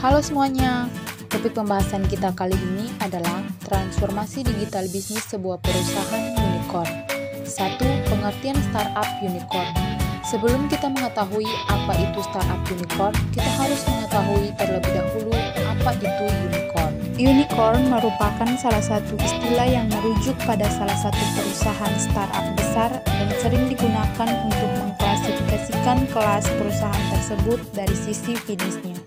Halo semuanya, topik pembahasan kita kali ini adalah transformasi digital bisnis sebuah perusahaan unicorn. 1. Pengertian startup unicorn. Sebelum kita mengetahui apa itu startup unicorn, kita harus mengetahui terlebih dahulu apa itu unicorn. Unicorn merupakan salah satu istilah yang merujuk pada salah satu perusahaan startup besar dan sering digunakan untuk mengklasifikasikan kelas perusahaan tersebut dari sisi bisnisnya.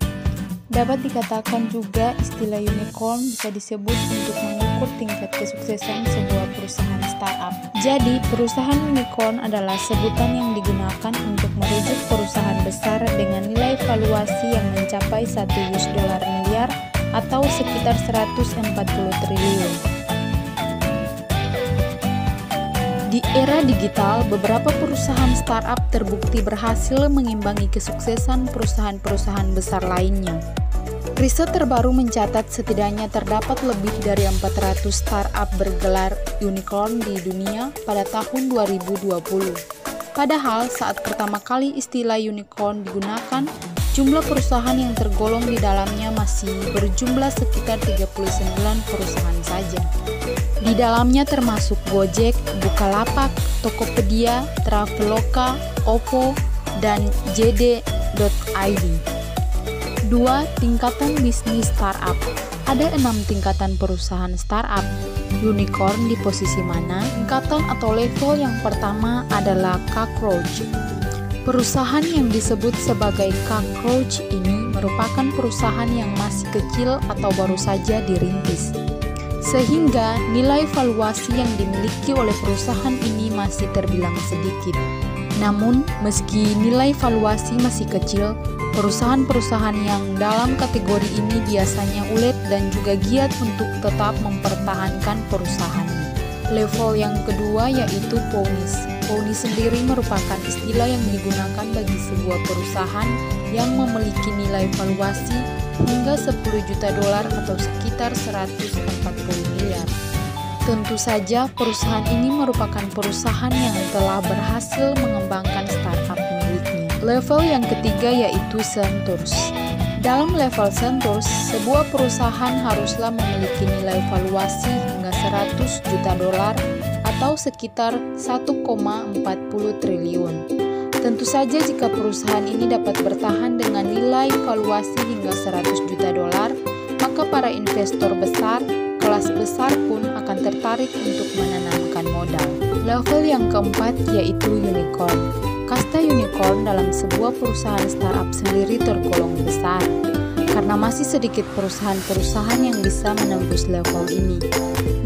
Dapat dikatakan juga istilah unicorn bisa disebut untuk mengukur tingkat kesuksesan sebuah perusahaan startup. Jadi, perusahaan unicorn adalah sebutan yang digunakan untuk merujuk perusahaan besar dengan nilai valuasi yang mencapai $1 miliar atau sekitar 140 triliun. Di era digital, beberapa perusahaan startup terbukti berhasil mengimbangi kesuksesan perusahaan-perusahaan besar lainnya. Riset terbaru mencatat setidaknya terdapat lebih dari 400 startup bergelar unicorn di dunia pada tahun 2020. Padahal saat pertama kali istilah unicorn digunakan, jumlah perusahaan yang tergolong di dalamnya masih berjumlah sekitar 39 perusahaan saja. Di dalamnya termasuk Gojek, Bukalapak, Tokopedia, Traveloka, OVO, dan JD.id. 2. Tingkatan bisnis startup. Ada 6 tingkatan perusahaan startup. Unicorn di posisi mana? Tingkatan atau level yang pertama adalah cockroach. Perusahaan yang disebut sebagai cockroach ini merupakan perusahaan yang masih kecil atau baru saja dirintis. Sehingga nilai valuasi yang dimiliki oleh perusahaan ini masih terbilang sedikit. Namun, meski nilai valuasi masih kecil, perusahaan-perusahaan yang dalam kategori ini biasanya ulet dan juga giat untuk tetap mempertahankan perusahaannya. Level yang kedua yaitu ponies. Ponies sendiri merupakan istilah yang digunakan bagi sebuah perusahaan yang memiliki nilai valuasi hingga $10 juta atau sekitar 140 miliar. Tentu saja perusahaan ini merupakan perusahaan yang telah berhasil mengembangkan startup miliknya. Level yang ketiga yaitu centurs. Dalam level centurs, sebuah perusahaan haruslah memiliki nilai valuasi hingga $100 juta atau sekitar 1,40 triliun. Tentu saja jika perusahaan ini dapat bertahan dengan nilai valuasi hingga $100 juta, maka para investor besar, kelas besar pun akan tertarik untuk menanamkan modal. Level yang keempat yaitu unicorn. Kasta unicorn dalam sebuah perusahaan startup sendiri tergolong besar, karena masih sedikit perusahaan-perusahaan yang bisa menembus level ini.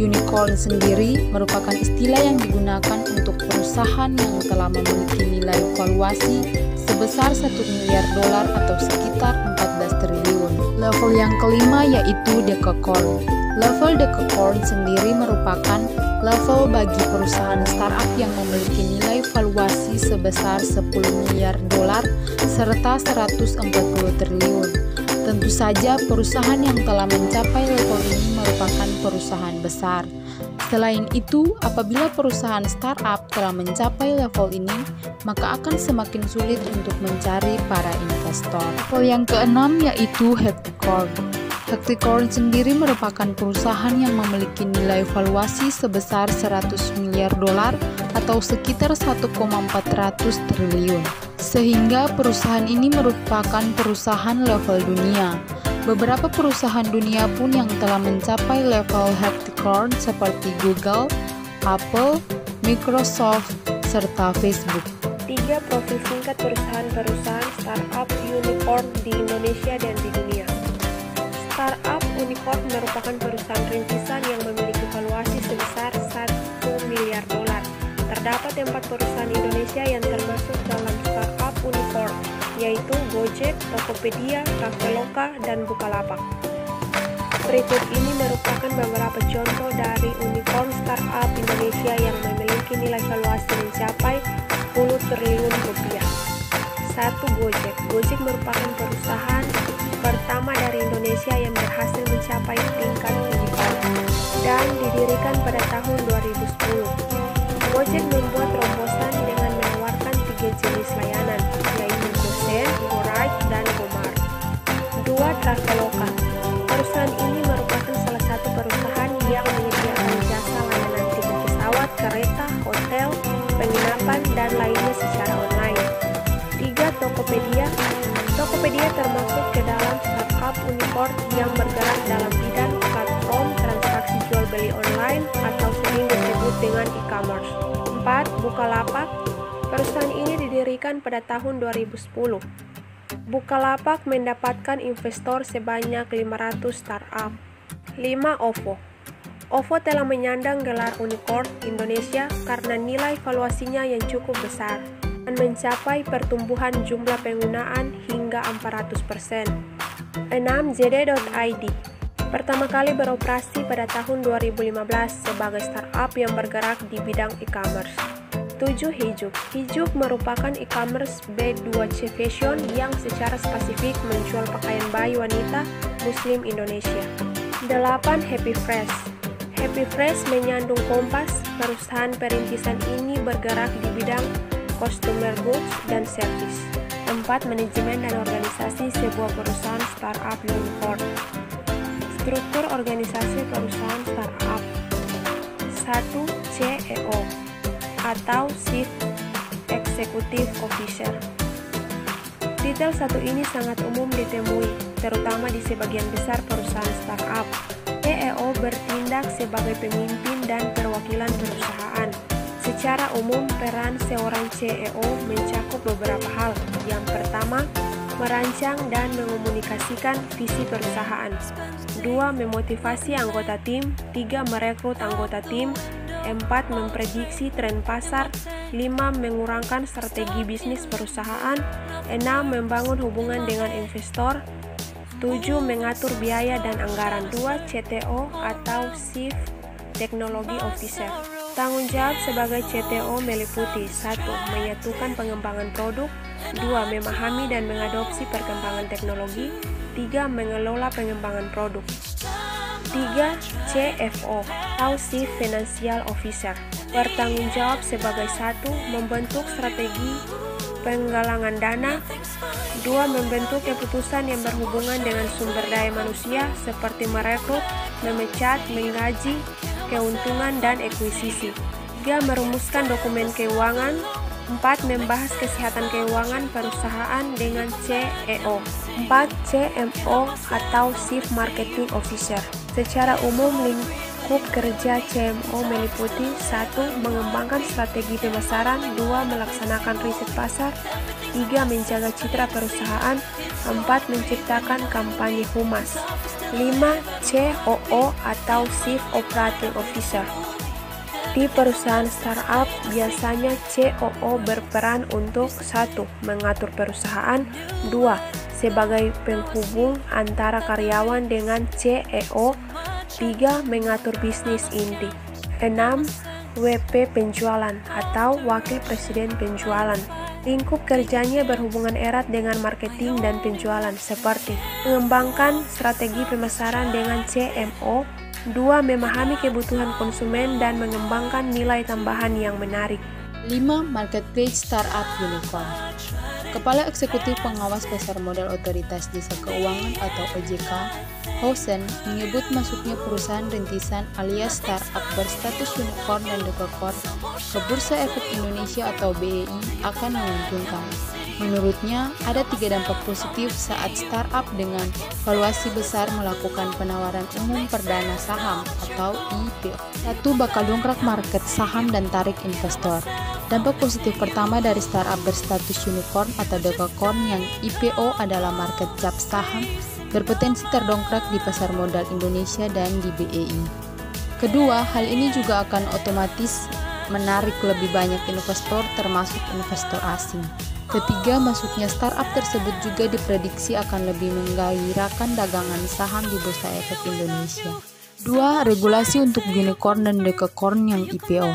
Unicorn sendiri merupakan istilah yang digunakan untuk perusahaan yang telah memiliki nilai valuasi sebesar $1 miliar atau sekitar 14 triliun. Level yang kelima yaitu decacorn. Level decacorn sendiri merupakan level bagi perusahaan startup yang memiliki nilai valuasi sebesar $10 miliar serta 140 triliun. Tentu saja perusahaan yang telah mencapai level ini merupakan perusahaan besar. Selain itu, apabila perusahaan startup telah mencapai level ini, maka akan semakin sulit untuk mencari para investor. Level yang keenam yaitu heptacorn. Heptacorn sendiri merupakan perusahaan yang memiliki nilai valuasi sebesar $100 miliar atau sekitar 1,400 triliun. Sehingga perusahaan ini merupakan perusahaan level dunia. Beberapa perusahaan dunia pun yang telah mencapai level heptacorn seperti Google, Apple, Microsoft, serta Facebook. 3. Profil singkat perusahaan-perusahaan startup unicorn di Indonesia dan di dunia. Startup unicorn merupakan perusahaan rintisan yang memiliki valuasi sebesar $1 miliar. Terdapat 4 perusahaan Indonesia yang termasuk dalam startup unicorn, yaitu Gojek, Tokopedia, Traveloka, dan Bukalapak. Berikut ini merupakan beberapa contoh dari unicorn startup Indonesia yang memiliki nilai valuasi mencapai 10 triliun rupiah. 1. Gojek. Gojek merupakan perusahaan pertama dari Indonesia yang berhasil mencapai tingkat unicorn dan didirikan pada tahun 2010. Gojek membuat terobosan dengan menawarkan 3 jenis layanan, yaitu GoSend, GoRide, dan GoMart. 2. Traveloka. Perusahaan ini merupakan salah satu perusahaan yang menyediakan jasa layanan tiket pesawat, kereta, hotel, penginapan, dan lainnya secara online. 3. Tokopedia. Tokopedia termasuk ke dalam startup unicorn yang bergerak dalam bidang platform transaksi jual beli online atau sering disebut dengan e-commerce. 4. Bukalapak. Perusahaan ini didirikan pada tahun 2010. Bukalapak mendapatkan investor sebanyak 500 startup. 5. OVO. OVO telah menyandang gelar unicorn Indonesia karena nilai valuasinya yang cukup besar dan mencapai pertumbuhan jumlah penggunaan hingga 400%. 6. JD.id. Pertama kali beroperasi pada tahun 2015 sebagai startup yang bergerak di bidang e-commerce. 7. Hijuk. Hijuk merupakan e-commerce B2C fashion yang secara spesifik menjual pakaian bayi wanita Muslim Indonesia. 8. Happy Fresh. Happy Fresh menyandung Kompas. Perusahaan perintisan ini bergerak di bidang consumer goods dan service. 4. Manajemen dan organisasi sebuah perusahaan startup unicorn. Struktur organisasi perusahaan startup. 1. CEO atau Chief Executive Officer. Detail satu ini sangat umum ditemui, terutama di sebagian besar perusahaan startup. CEO bertindak sebagai pemimpin dan perwakilan perusahaan. Secara umum, peran seorang CEO mencakup beberapa hal. Yang pertama, merancang dan mengomunikasikan visi perusahaan. 2. Memotivasi anggota tim. 3. Merekrut anggota tim. 4. Memprediksi tren pasar. 5. Mengurangkan strategi bisnis perusahaan. 6. Membangun hubungan dengan investor. 7. Mengatur biaya dan anggaran. 2. CTO atau Chief Technology Officer. Tanggung jawab sebagai CTO meliputi 1. Menyatukan pengembangan produk. 2. Memahami dan mengadopsi perkembangan teknologi. 3. Mengelola pengembangan produk. 3. CFO atau Chief Financial Officer. Bertanggung jawab sebagai 1. Membentuk strategi penggalangan dana. 2. Membentuk keputusan yang berhubungan dengan sumber daya manusia seperti merekrut, memecat, menggaji, keuntungan, dan ekuisisi. 3. Merumuskan dokumen keuangan. 4. Membahas kesehatan keuangan perusahaan dengan CEO. 4. CMO atau Chief Marketing Officer. Secara umum, lingkup kerja CMO meliputi 1. Mengembangkan strategi pemasaran. 2. Melaksanakan riset pasar. 3. Menjaga citra perusahaan. 4. Menciptakan kampanye humas. 5. COO atau Chief Operating Officer. Di perusahaan startup, biasanya COO berperan untuk 1. Mengatur perusahaan. 2. Sebagai penghubung antara karyawan dengan CEO. 3. Mengatur bisnis inti. 6. WP penjualan atau Wakil Presiden Penjualan. Lingkup kerjanya berhubungan erat dengan marketing dan penjualan seperti mengembangkan strategi pemasaran dengan CMO. 2. Memahami kebutuhan konsumen dan mengembangkan nilai tambahan yang menarik. 5. Marketplace Startup Unicorn. Kepala Eksekutif Pengawas Pasar Modal Otoritas Jasa Keuangan atau OJK, Hosen, menyebut masuknya perusahaan rintisan alias startup berstatus unicorn dan dekakorn ke Bursa Efek Indonesia atau BEI akan menguntungkan. Menurutnya, ada 3 dampak positif saat startup dengan valuasi besar melakukan penawaran umum perdana saham atau IPO. 1. Bakal dongkrak market saham dan tarik investor. Dampak positif pertama dari startup berstatus unicorn atau dekakorn yang IPO adalah market cap saham berpotensi terdongkrak di pasar modal Indonesia dan di BEI. Kedua, hal ini juga akan otomatis menarik lebih banyak investor termasuk investor asing. Ketiga, masuknya startup tersebut juga diprediksi akan lebih menggairahkan dagangan saham di Bursa Efek Indonesia. 2. Regulasi untuk unicorn dan dekakorn yang IPO.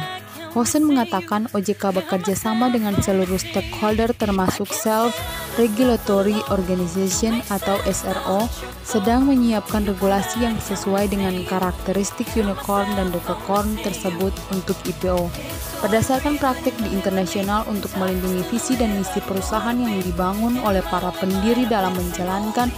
Hosen mengatakan OJK bekerja sama dengan seluruh stakeholder termasuk Self-Regulatory Organization atau SRO sedang menyiapkan regulasi yang sesuai dengan karakteristik unicorn dan dekakorn tersebut untuk IPO. Berdasarkan praktik di internasional untuk melindungi visi dan misi perusahaan yang dibangun oleh para pendiri dalam menjalankan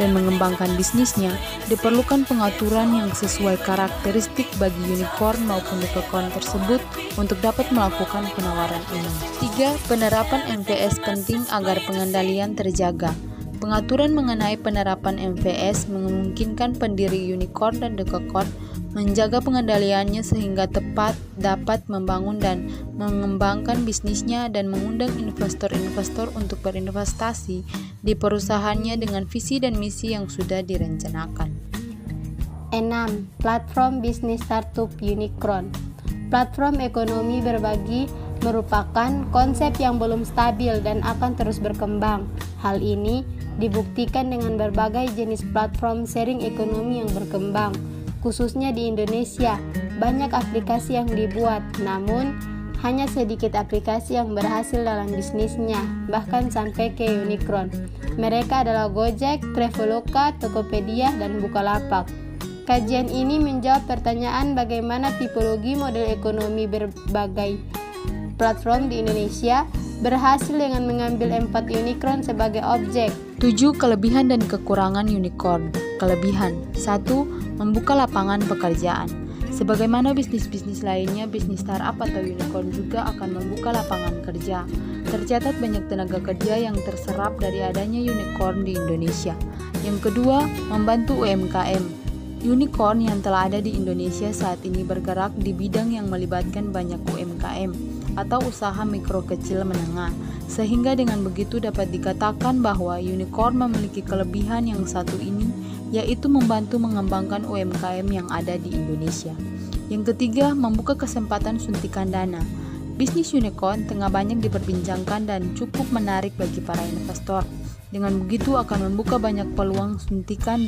dan mengembangkan bisnisnya, diperlukan pengaturan yang sesuai karakteristik bagi unicorn maupun dekakon tersebut untuk dapat melakukan penawaran ini. 3. Penerapan MVS penting agar pengendalian terjaga. Pengaturan mengenai penerapan MVS memungkinkan pendiri unicorn dan dekakon menjaga pengendaliannya sehingga tepat dapat membangun dan mengembangkan bisnisnya dan mengundang investor-investor untuk berinvestasi di perusahaannya dengan visi dan misi yang sudah direncanakan. 6. Platform bisnis startup unicorn. Platform ekonomi berbagi merupakan konsep yang belum stabil dan akan terus berkembang. Hal ini dibuktikan dengan berbagai jenis platform sharing ekonomi yang berkembang. Khususnya di Indonesia, banyak aplikasi yang dibuat, namun hanya sedikit aplikasi yang berhasil dalam bisnisnya, bahkan sampai ke unicorn. Mereka adalah Gojek, Traveloka, Tokopedia, dan Bukalapak. Kajian ini menjawab pertanyaan bagaimana tipologi model ekonomi berbagai platform di Indonesia berhasil dengan mengambil 4 unicorn sebagai objek. 7. Kelebihan dan kekurangan unicorn. Kelebihan 1. Membuka lapangan pekerjaan. Sebagaimana bisnis-bisnis lainnya, bisnis startup atau unicorn juga akan membuka lapangan kerja. Tercatat banyak tenaga kerja yang terserap dari adanya unicorn di Indonesia. Yang kedua, membantu UMKM. Unicorn yang telah ada di Indonesia saat ini bergerak di bidang yang melibatkan banyak UMKM atau usaha mikro kecil menengah, sehingga dengan begitu dapat dikatakan bahwa unicorn memiliki kelebihan yang satu ini, yaitu membantu mengembangkan UMKM yang ada di Indonesia. Yang ketiga, membuka kesempatan suntikan dana. Bisnis unicorn tengah banyak diperbincangkan dan cukup menarik bagi para investor. Dengan begitu akan membuka banyak peluang suntikan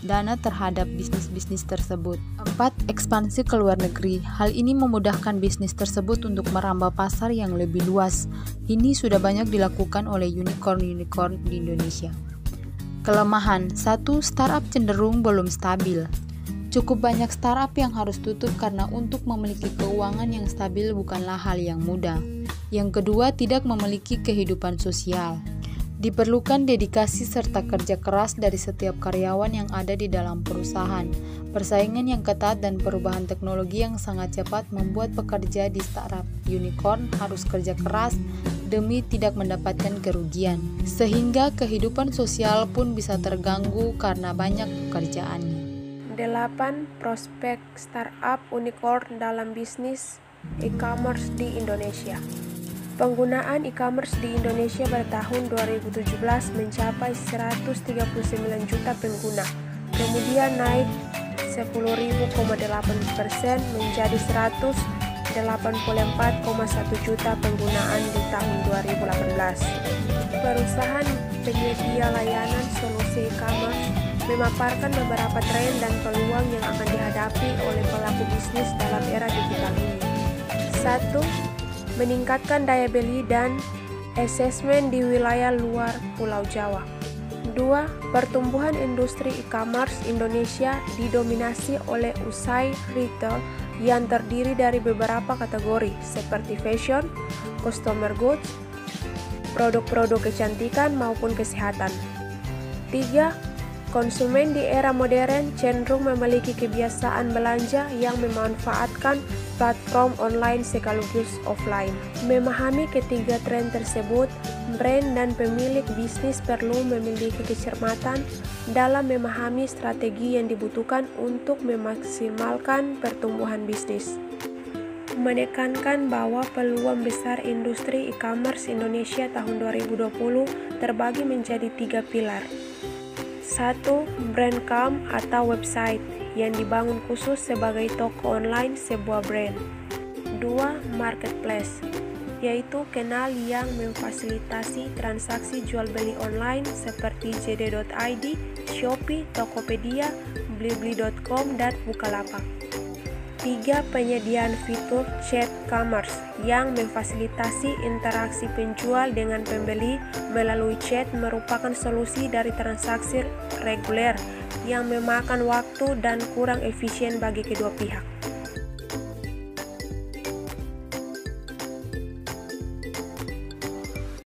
dana terhadap bisnis-bisnis tersebut. 4. Ekspansi ke luar negeri. Hal ini memudahkan bisnis tersebut untuk merambah pasar yang lebih luas. Ini sudah banyak dilakukan oleh unicorn-unicorn di Indonesia. Kelemahan 1. Startup cenderung belum stabil. Cukup banyak startup yang harus tutup karena untuk memiliki keuangan yang stabil bukanlah hal yang mudah. Yang kedua, tidak memiliki kehidupan sosial. Diperlukan dedikasi serta kerja keras dari setiap karyawan yang ada di dalam perusahaan. Persaingan yang ketat dan perubahan teknologi yang sangat cepat membuat pekerja di startup unicorn harus kerja keras demi tidak mendapatkan kerugian, sehingga kehidupan sosial pun bisa terganggu karena banyak pekerjaannya. 8. Prospek startup unicorn dalam bisnis e-commerce di Indonesia. Penggunaan e-commerce di Indonesia pada tahun 2017 mencapai 139 juta pengguna, kemudian naik 10,8% menjadi 184,1 juta penggunaan di tahun 2018. Perusahaan penyedia layanan solusi e-commerce memaparkan beberapa tren dan peluang yang akan dihadapi oleh pelaku bisnis dalam era digital ini. 1. Meningkatkan daya beli dan asesmen di wilayah luar Pulau Jawa. 2. Pertumbuhan industri e-commerce Indonesia didominasi oleh usaha retail yang terdiri dari beberapa kategori seperti fashion, consumer goods, produk-produk kecantikan maupun kesehatan. 3. Konsumen di era modern cenderung memiliki kebiasaan belanja yang memanfaatkan platform online sekaligus offline. Memahami ketiga tren tersebut, brand dan pemilik bisnis perlu memiliki kecermatan dalam memahami strategi yang dibutuhkan untuk memaksimalkan pertumbuhan bisnis. Menekankan bahwa peluang besar industri e-commerce Indonesia tahun 2020 terbagi menjadi 3 pilar. 1. Brand com atau website yang dibangun khusus sebagai toko online sebuah brand. 2. Marketplace, yaitu kanal yang memfasilitasi transaksi jual beli online seperti JD.id, Shopee, Tokopedia, Blibli.com, dan Bukalapak. 3. Penyediaan fitur chat commerce yang memfasilitasi interaksi penjual dengan pembeli melalui chat merupakan solusi dari transaksi reguler yang memakan waktu dan kurang efisien bagi kedua pihak.